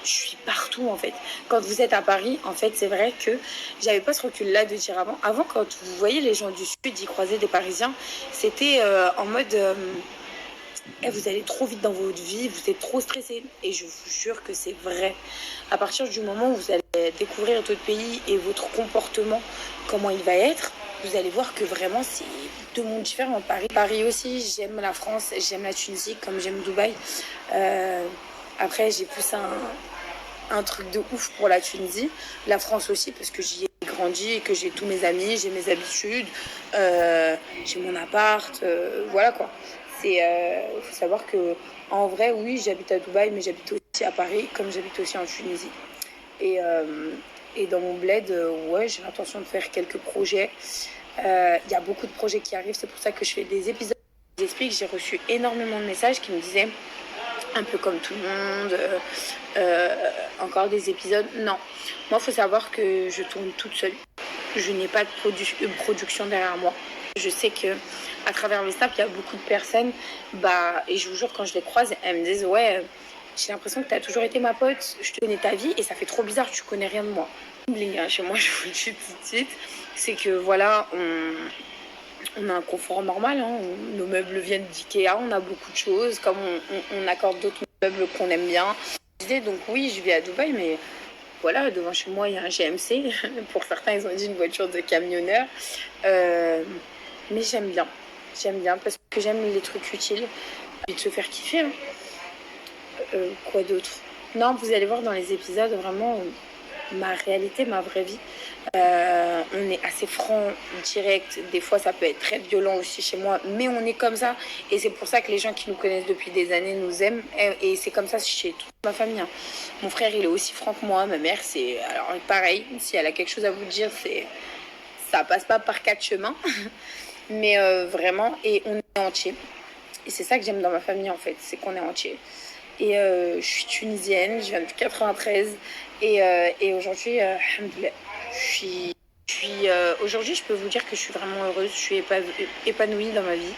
je suis partout en fait. Quand vous êtes à Paris, en fait, c'est vrai que j'avais pas ce recul-là de dire avant. Avant, quand vous voyez les gens du Sud y croiser des Parisiens, c'était en mode vous allez trop vite dans votre vie, vous êtes trop stressé. Et je vous jure que c'est vrai. À partir du moment où vous allez découvrir d'autres pays et votre comportement, comment il va être, vous allez voir que vraiment c'est deux mondes différents. Paris aussi, j'aime la France, j'aime la Tunisie comme j'aime Dubaï. Euh, Après, j'ai plus un truc de ouf pour la Tunisie. La France aussi, parce que j'y ai grandi et que j'ai tous mes amis, j'ai mes habitudes, j'ai mon appart, voilà quoi. Faut savoir que en vrai, oui, j'habite à Dubaï, mais j'habite aussi à Paris, comme j'habite aussi en Tunisie. Et, euh, et dans mon bled, ouais, j'ai l'intention de faire quelques projets. Il y a beaucoup de projets qui arrivent, c'est pour ça que je fais des épisodes. J'explique, j'ai reçu énormément de messages qui me disaient un peu comme tout le monde, encore des épisodes. Non, moi, il faut savoir que je tourne toute seule. Je n'ai pas de production derrière moi. Je sais que à travers le snap, il y a beaucoup de personnes, et je vous jure, quand je les croise, elles me disent, ouais, j'ai l'impression que tu as toujours été ma pote, je te connais ta vie, et ça fait trop bizarre, tu connais rien de moi. Chez moi, je vous le dis tout de suite, c'est que voilà, on a un confort normal, hein. Nos meubles viennent d'Ikea, on a beaucoup de choses, comme on accorde d'autres meubles qu'on aime bien. Donc oui, je vis à Dubaï, mais voilà, devant chez moi, il y a un GMC. Pour certains, ils ont dit une voiture de camionneur. Euh, mais j'aime bien parce que j'aime les trucs utiles et de se faire kiffer, hein. Quoi d'autre? Non, vous allez voir dans les épisodes vraiment ma réalité, ma vraie vie. On est assez franc, direct. Des fois, ça peut être très violent aussi chez moi, mais on est comme ça. Et c'est pour ça que les gens qui nous connaissent depuis des années nous aiment. Et c'est comme ça chez toute ma famille, hein. Mon frère, il est aussi franc que moi. Ma mère, c'est alors pareil. Si elle a quelque chose à vous dire, ça passe pas par quatre chemins. Mais vraiment, et on est entier. Et c'est ça que j'aime dans ma famille, en fait, c'est qu'on est entier. Et je suis tunisienne, je viens de 93. Et aujourd'hui, alhamdoulilah, aujourd'hui, je peux vous dire que je suis vraiment heureuse, je suis épanouie dans ma vie.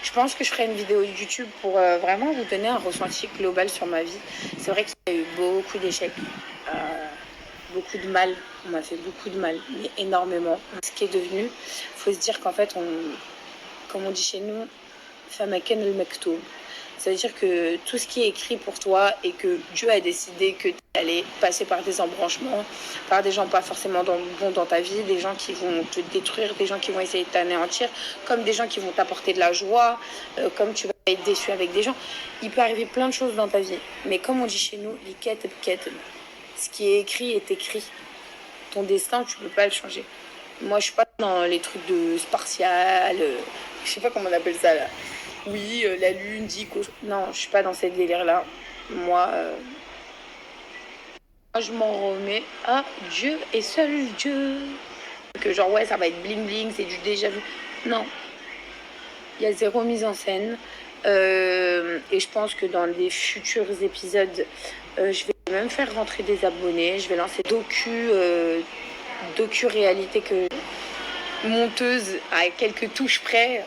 Je pense que je ferai une vidéo YouTube pour vraiment vous donner un ressenti global sur ma vie. C'est vrai qu'il y a eu beaucoup d'échecs, beaucoup de mal. On m'a fait beaucoup de mal, mais énormément. Ce qui est devenu, il faut se dire qu'en fait, comme on dit chez nous, Famaken el Mektoub. Ça veut dire que tout ce qui est écrit pour toi et que Dieu a décidé que tu allais passer par des embranchements, par des gens pas forcément bons dans ta vie, des gens qui vont te détruire, des gens qui vont essayer de t'anéantir, comme des gens qui vont t'apporter de la joie, comme tu vas être déçu avec des gens. Il peut arriver plein de choses dans ta vie. Mais comme on dit chez nous, ce qui est écrit est écrit. Ton destin, tu peux pas le changer. Moi, je suis pas dans les trucs de spartial, je sais pas comment on appelle ça là. Oui, la lune dit que... Non, je suis pas dans cette délire-là. Moi, je m'en remets à Dieu et seul Dieu. Que genre, ouais, ça va être bling bling, c'est du déjà vu. Non, il y a zéro mise en scène. Et je pense que dans les futurs épisodes, je vais même faire rentrer des abonnés. Je vais lancer docu-réalité que monteuse à quelques touches près.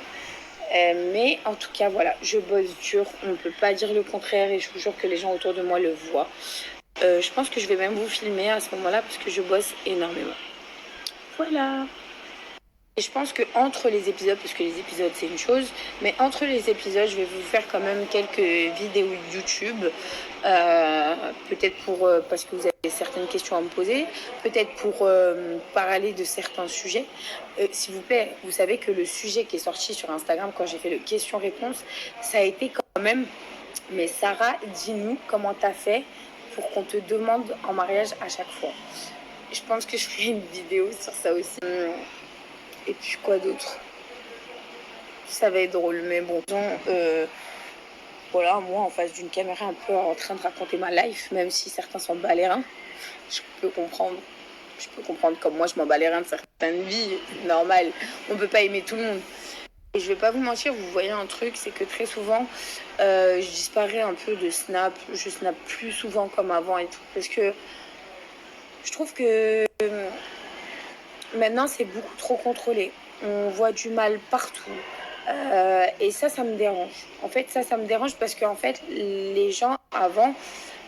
Mais en tout cas, voilà, je bosse dur. On ne peut pas dire le contraire et je vous jure que les gens autour de moi le voient. Je pense que je vais même vous filmer à ce moment-là parce que je bosse énormément. Voilà. Et je pense que entre les épisodes, parce que les épisodes c'est une chose, mais entre les épisodes, je vais vous faire quand même quelques vidéos YouTube, peut-être parce que vous avez certaines questions à me poser, peut-être pour parler de certains sujets. S'il vous plaît, vous savez que le sujet qui est sorti sur Instagram quand j'ai fait le question-réponse, ça a été quand même, mais Sarah, dis-nous comment t'as fait pour qu'on te demande en mariage à chaque fois. Je pense que je ferai une vidéo sur ça aussi. Et puis quoi d'autre? Ça va être drôle, mais bon. Voilà, moi en face d'une caméra un peu en train de raconter ma life, même si certains s'en bat les reins, je peux comprendre. Je peux comprendre comme moi je m'en bats les reins de certaines vies, normal. On peut pas aimer tout le monde. Et je vais pas vous mentir, vous voyez un truc, c'est que très souvent, je disparais un peu de Snap. Je snap plus souvent comme avant et tout. Parce que je trouve que maintenant, c'est beaucoup trop contrôlé. On voit du mal partout. Et ça me dérange. En fait, ça me dérange parce qu'en fait, les gens, avant,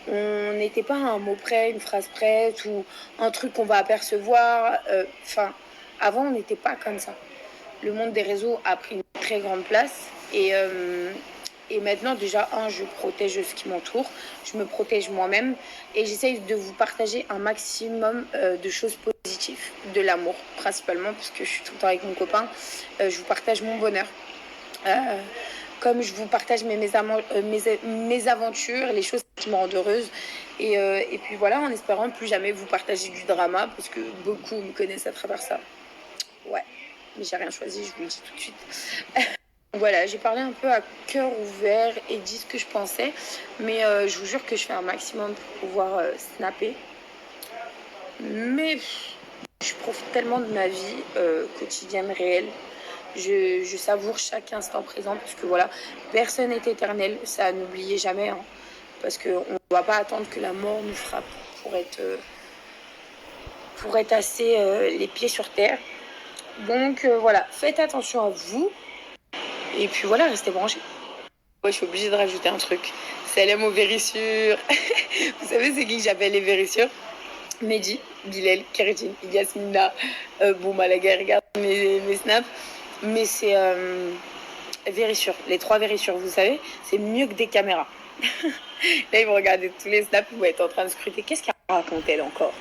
On n'était pas à un mot près, une phrase prête ou un truc qu'on va apercevoir. Enfin, avant, on n'était pas comme ça. Le monde des réseaux a pris une très grande place et maintenant, déjà, je protège ce qui m'entoure, je me protège moi-même et j'essaye de vous partager un maximum de choses positives, de l'amour principalement, parce que je suis tout le temps avec mon copain. Je vous partage mon bonheur. Euh, Comme je vous partage mes aventures, les choses qui me rendent heureuse. Et puis voilà, en espérant plus jamais vous partager du drama, parce que beaucoup me connaissent à travers ça. Ouais, mais j'ai rien choisi, je vous le dis tout de suite. Voilà, j'ai parlé un peu à cœur ouvert et dit ce que je pensais, mais je vous jure que je fais un maximum pour pouvoir snapper. Mais je profite tellement de ma vie quotidienne, réelle. Je savoure chaque instant présent parce que voilà, personne n'est éternel, ça n'oubliez jamais, hein, parce qu'on ne va pas attendre que la mort nous frappe pour être assez les pieds sur terre. Donc voilà, faites attention à vous et puis voilà, restez branchés. Moi, je suis obligée de rajouter un truc. Salam aux vérissures. Vous savez, c'est qui que j'appelle les vérissures? Mehdi, Bilal, Keridine, Yasmina, Malaga, regarde mes snaps. Mais c'est vérissures, les 3 vérissures, vous savez, c'est mieux que des caméras. Là, ils vont regarder tous les snaps, ils vont être en train de scruter. Qu'est-ce qu'elle raconte, elle, encore?